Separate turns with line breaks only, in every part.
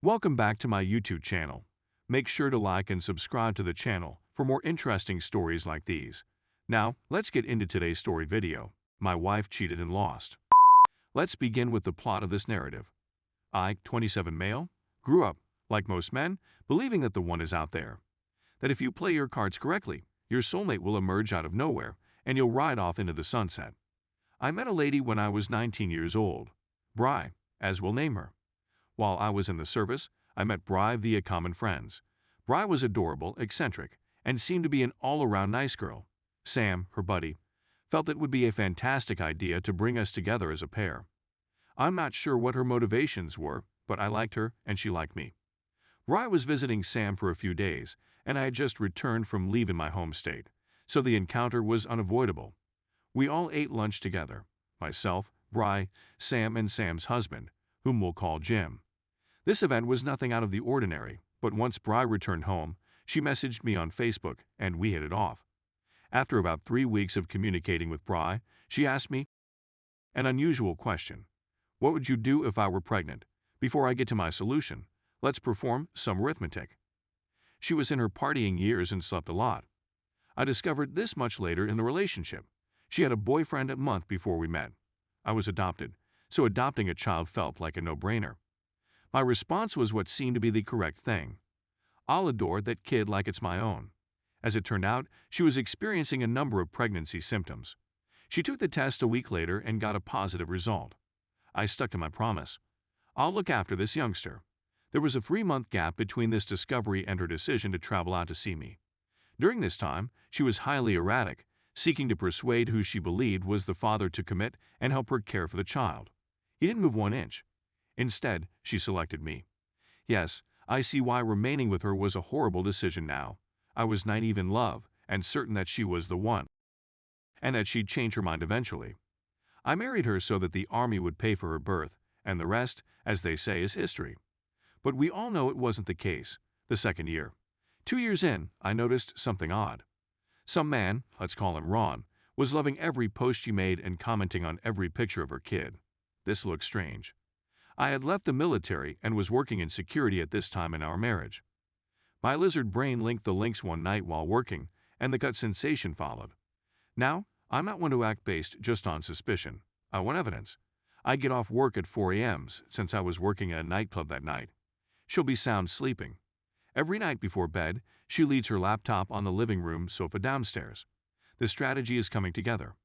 Welcome back to my YouTube channel. Make sure to like and subscribe to the channel for more interesting stories like these. Now, let's get into today's story video. My wife cheated and lost. Let's begin with the plot of this narrative. I, 27 male, grew up, like most men, believing that the one is out there. That if you play your cards correctly, your soulmate will emerge out of nowhere and you'll ride off into the sunset. I met a lady when I was 19 years old, Bri, as we'll name her. While I was in the service, I met Bri via common friends. Bri was adorable, eccentric, and seemed to be an all-around nice girl. Sam, her buddy, felt it would be a fantastic idea to bring us together as a pair. I'm not sure what her motivations were, but I liked her and she liked me. Bri was visiting Sam for a few days, and I had just returned from leave in my home state, so the encounter was unavoidable. We all ate lunch together, myself, Bri, Sam, and Sam's husband, whom we'll call Jim. This event was nothing out of the ordinary, but once Bri returned home, she messaged me on Facebook, and we hit it off. After about 3 weeks of communicating with Bri, she asked me an unusual question. What would you do if I were pregnant? Before I get to my solution, let's perform some arithmetic. She was in her partying years and slept a lot. I discovered this much later in the relationship. She had a boyfriend a month before we met. I was adopted, so adopting a child felt like a no-brainer. My response was what seemed to be the correct thing. I'll adore that kid like it's my own. As it turned out, she was experiencing a number of pregnancy symptoms. She took the test a week later and got a positive result. I stuck to my promise. I'll look after this youngster. There was a 3-month gap between this discovery and her decision to travel out to see me. During this time, she was highly erratic, seeking to persuade who she believed was the father to commit and help her care for the child. He didn't move 1 inch. Instead, she selected me. Yes, I see why remaining with her was a horrible decision now. I was naive in love and certain that she was the one, and that she'd change her mind eventually. I married her so that the army would pay for her birth, and the rest, as they say, is history. But we all know it wasn't the case. The second year. 2 years in, I noticed something odd. Some man, let's call him Ron, was loving every post she made and commenting on every picture of her kid. This looked strange. I had left the military and was working in security at this time in our marriage. My lizard brain linked the links one night while working, and the gut sensation followed. Now, I'm not one to act based just on suspicion. I want evidence. I get off work at 4 a.m. since I was working at a nightclub that night. She'll be sound sleeping. Every night before bed, she leaves her laptop on the living room sofa downstairs. The strategy is coming together.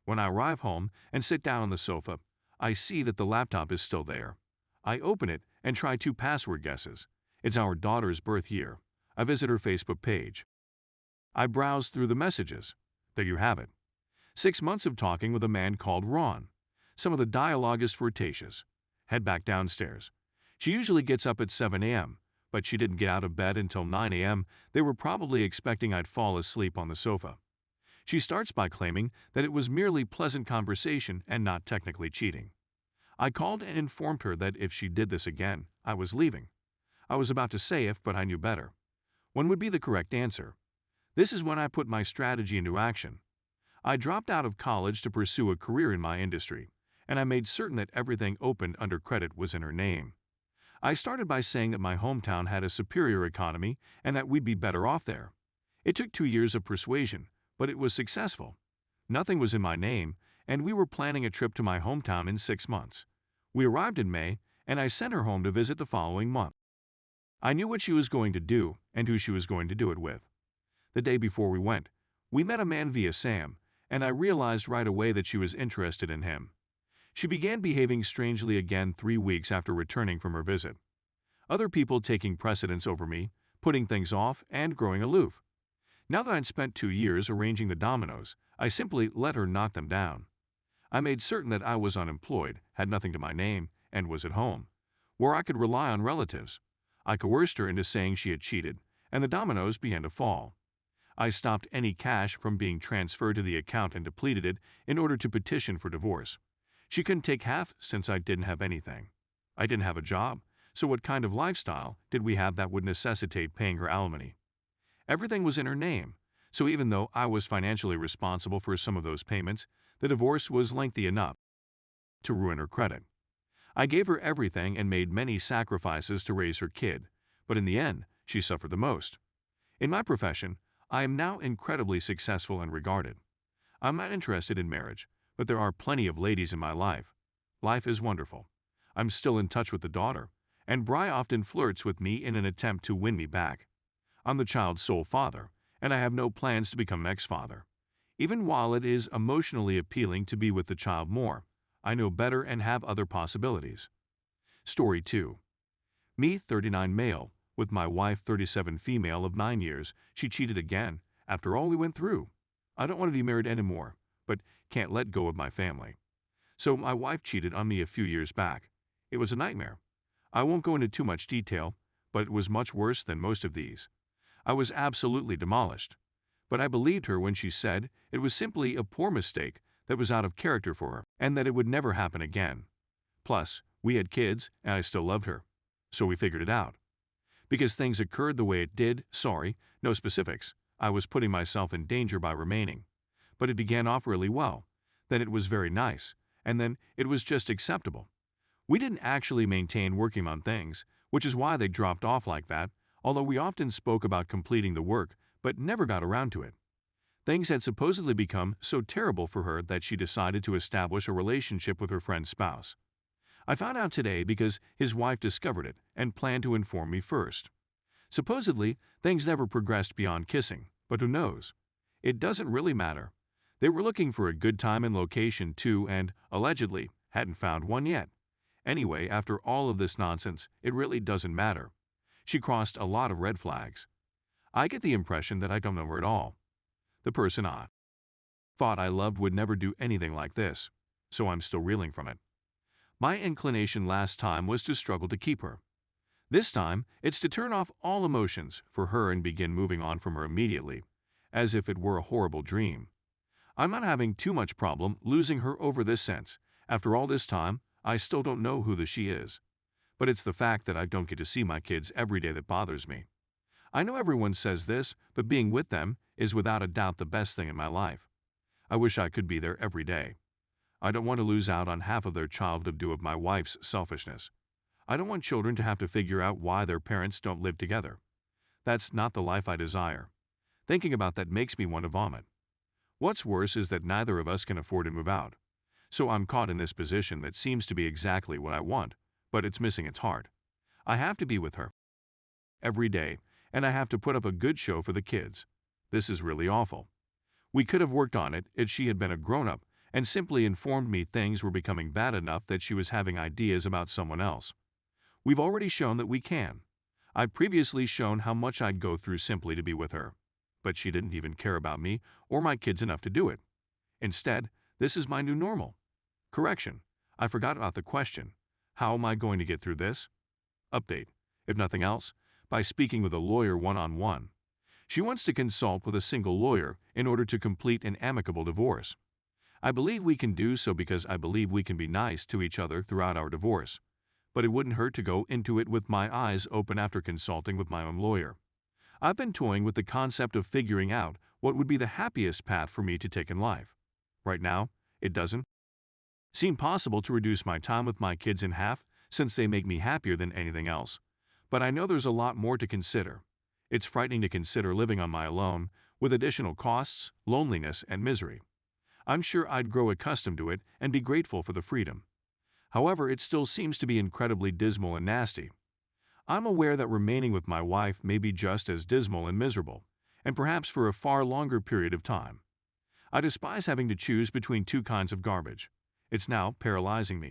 When I arrive home and sit down on the sofa, I see that the laptop is still there. I open it and try 2 password guesses. It's our daughter's birth year. I visit her Facebook page. I browse through the messages. There you have it. 6 months of talking with a man called Ron. Some of the dialogue is flirtatious. Head back downstairs. She usually gets up at 7 a.m., but she didn't get out of bed until 9 a.m. They were probably expecting I'd fall asleep on the sofa. She starts by claiming that it was merely pleasant conversation and not technically cheating. I called and informed her that if she did this again, I was leaving. I was about to say if, but I knew better. When would be the correct answer? This is when I put my strategy into action. I dropped out of college to pursue a career in my industry, and I made certain that everything opened under credit was in her name. I started by saying that my hometown had a superior economy and that we'd be better off there. It took 2 years of persuasion, but it was successful. Nothing was in my name, and we were planning a trip to my hometown in 6 months. We arrived in May, and I sent her home to visit the following month. I knew what she was going to do and who she was going to do it with. The day before we went, we met a man via Sam, and I realized right away that she was interested in him. She began behaving strangely again 3 weeks after returning from her visit. Other people taking precedence over me, putting things off, and growing aloof. Now that I'd spent 2 years arranging the dominoes, I simply let her knock them down. I made certain that I was unemployed, had nothing to my name, and was at home, where I could rely on relatives. I coerced her into saying she had cheated, and the dominoes began to fall. I stopped any cash from being transferred to the account and depleted it in order to petition for divorce. She couldn't take half since I didn't have anything. I didn't have a job, so what kind of lifestyle did we have that would necessitate paying her alimony? Everything was in her name, so even though I was financially responsible for some of those payments, the divorce was lengthy enough to ruin her credit. I gave her everything and made many sacrifices to raise her kid, but in the end, she suffered the most. In my profession, I am now incredibly successful and regarded. I'm not interested in marriage, but there are plenty of ladies in my life. Life is wonderful. I'm still in touch with the daughter, and Bri often flirts with me in an attempt to win me back. I'm the child's sole father, and I have no plans to become an ex-father. Even while it is emotionally appealing to be with the child more, I know better and have other possibilities. Story 2. Me, 39 male, with my wife, 37 female of 9 years. She cheated again, after all we went through. I don't want to be married anymore, but can't let go of my family. So my wife cheated on me a few years back. It was a nightmare. I won't go into too much detail, but it was much worse than most of these. I was absolutely demolished. But I believed her when she said it was simply a poor mistake that was out of character for her, and that it would never happen again. Plus, we had kids, and I still loved her. So we figured it out. Because things occurred the way it did, sorry, no specifics, I was putting myself in danger by remaining. But it began off really well. Then it was very nice, and then it was just acceptable. We didn't actually maintain working on things, which is why they dropped off like that, although we often spoke about completing the work, but never got around to it. Things had supposedly become so terrible for her that she decided to establish a relationship with her friend's spouse. I found out today because his wife discovered it and planned to inform me first. Supposedly, things never progressed beyond kissing, but who knows? It doesn't really matter. They were looking for a good time and location too and, allegedly, hadn't found one yet. Anyway, after all of this nonsense, it really doesn't matter. She crossed a lot of red flags. I get the impression that I don't know her at all. The person I thought I loved would never do anything like this, so I'm still reeling from it. My inclination last time was to struggle to keep her. This time, it's to turn off all emotions for her and begin moving on from her immediately, as if it were a horrible dream. I'm not having too much problem losing her over this sense. After all this time, I still don't know who the she is. But it's the fact that I don't get to see my kids every day that bothers me. I know everyone says this, but being with them is without a doubt the best thing in my life. I wish I could be there every day. I don't want to lose out on half of their childhood due to my wife's selfishness. I don't want children to have to figure out why their parents don't live together. That's not the life I desire. Thinking about that makes me want to vomit. What's worse is that neither of us can afford to move out. So I'm caught in this position that seems to be exactly what I want, but it's missing its heart. I have to be with her every day, and I have to put up a good show for the kids. This is really awful. We could have worked on it if she had been a grown-up and simply informed me things were becoming bad enough that she was having ideas about someone else. We've already shown that we can. I'd previously shown how much I'd go through simply to be with her, but she didn't even care about me or my kids enough to do it. Instead, this is my new normal. Correction, I forgot about the question. How am I going to get through this? Update, if nothing else, by speaking with a lawyer one-on-one. She wants to consult with a single lawyer in order to complete an amicable divorce. I believe we can do so because I believe we can be nice to each other throughout our divorce. But it wouldn't hurt to go into it with my eyes open after consulting with my own lawyer. I've been toying with the concept of figuring out what would be the happiest path for me to take in life. Right now, it doesn't seem possible to reduce my time with my kids in half since they make me happier than anything else. But I know there's a lot more to consider. It's frightening to consider living on my own, with additional costs, loneliness, and misery. I'm sure I'd grow accustomed to it and be grateful for the freedom. However, it still seems to be incredibly dismal and nasty. I'm aware that remaining with my wife may be just as dismal and miserable, and perhaps for a far longer period of time. I despise having to choose between two kinds of garbage. It's now paralyzing me.